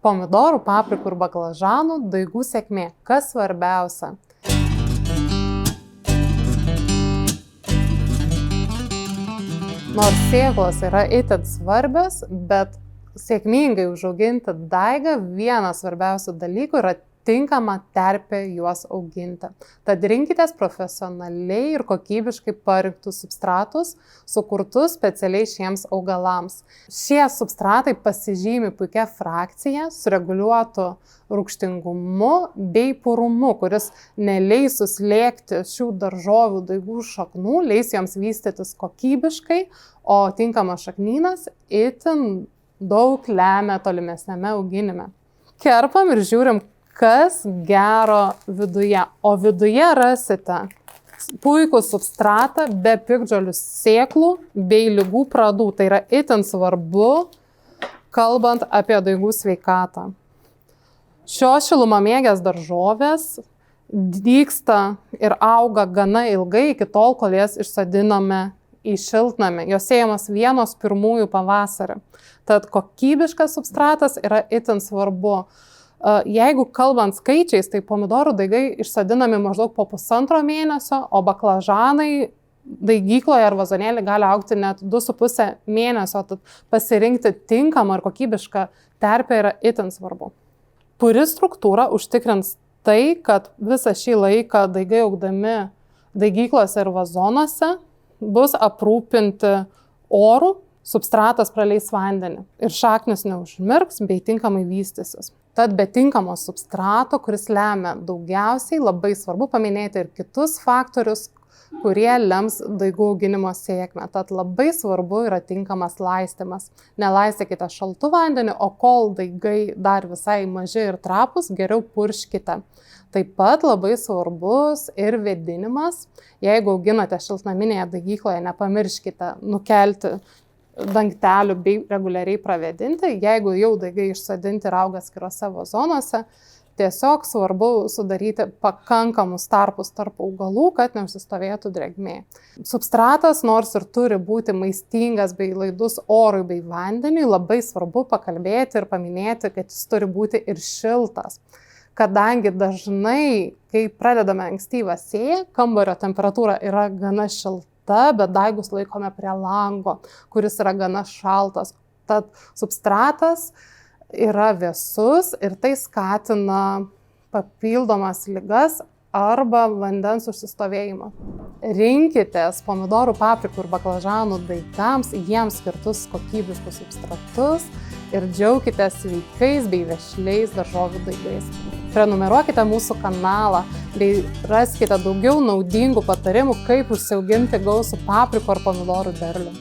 Pomidorų, paprikų ir baklažanų daigų sėkmė. Kas svarbiausia? Nors sėklos yra itin svarbios, bet sėkmingai užauginti daigą vienas svarbiausių dalykų yra tinkama terpė juos auginti. Tad rinkitės profesionaliai ir kokybiškai parinktus substratus, sukurtus specialiai šiems augalams. Šie substratai pasižymi puikia frakcija, sureguliuotu rūgštingumu bei purumu, kuris neleis suslėgti šių daržovių daigų šaknų, leis joms vystytis kokybiškai, o tinkamas šaknynas itin daug lemia tolimesnėme auginime. Kerpam ir žiūrim, kas gero viduje. O viduje rasite puikų substratą be piktžolių sėklų bei ligų pradų. Tai yra itin svarbu, kalbant apie daigų sveikatą. Šios šilumamėgės daržovės dygsta ir auga gana ilgai iki tol, kol jas išsodiname į šiltnamį. Jos sėjamos vienos pirmųjų pavasarį. Tad kokybiškas substratas yra itin svarbu. Jeigu kalbant skaičiais, tai pomidorų daigai išsodinami maždaug po 1,5 mėnesio, o baklažanai daigykloje ar vazonėlį gali augti net 2,5 mėnesio. Tad pasirinkti tinkamą ir kokybišką terpę yra itin svarbu. Puri struktūra užtikrins tai, kad visą šį laiką daigai augdami daigyklose ir vazonuose bus aprūpinti oru, substratas praleis vandenį ir šaknis neužmirks bei tinkamai vystysis. Tad be tinkamo substrato, kuris lemia daugiausiai, labai svarbu paminėti ir kitus faktorius, kurie lems daigų auginimo sėkmę. Tad labai svarbu yra tinkamas laistymas. Nelaistykite šaltu vandeniu, o kol daigai dar visai maži ir trapus, geriau purškite. Taip pat labai svarbus ir vėdinimas. Jeigu auginate šiltnaminėje daigykloje, nepamirškite nukelti dangtelių bei reguliariai pravėdinti. Jeigu jau daigai išsodinti ir auga atskiruose vazonuose, tiesiog svarbu sudaryti pakankamus tarpus tarp augalų, kad neužsistovėtų drėgmė. Substratas, nors ir turi būti maistingas bei laidus orui bei vandeniui, labai svarbu pakalbėti ir paminėti, kad jis turi būti ir šiltas. Kadangi dažnai, kai pradedame ankstyvą sėją, kambario temperatūra yra gana šilta, bet daigus laikome prie lango, kuris yra gana šaltas. Tad substratas yra vėsus ir tai skatina papildomas ligas arba vandens užsistovėjimą. Rinkitės pomidorų, paprikų ir baklažanų daigams, jiems skirtus kokybiškus substratus ir džiaukitės sveikais bei vešliais daržovių daigais. Prenumeruokite mūsų kanalą bei raskite daugiau naudingų patarimų, kaip užsiauginti gausų paprikų ar pomidorų derlių.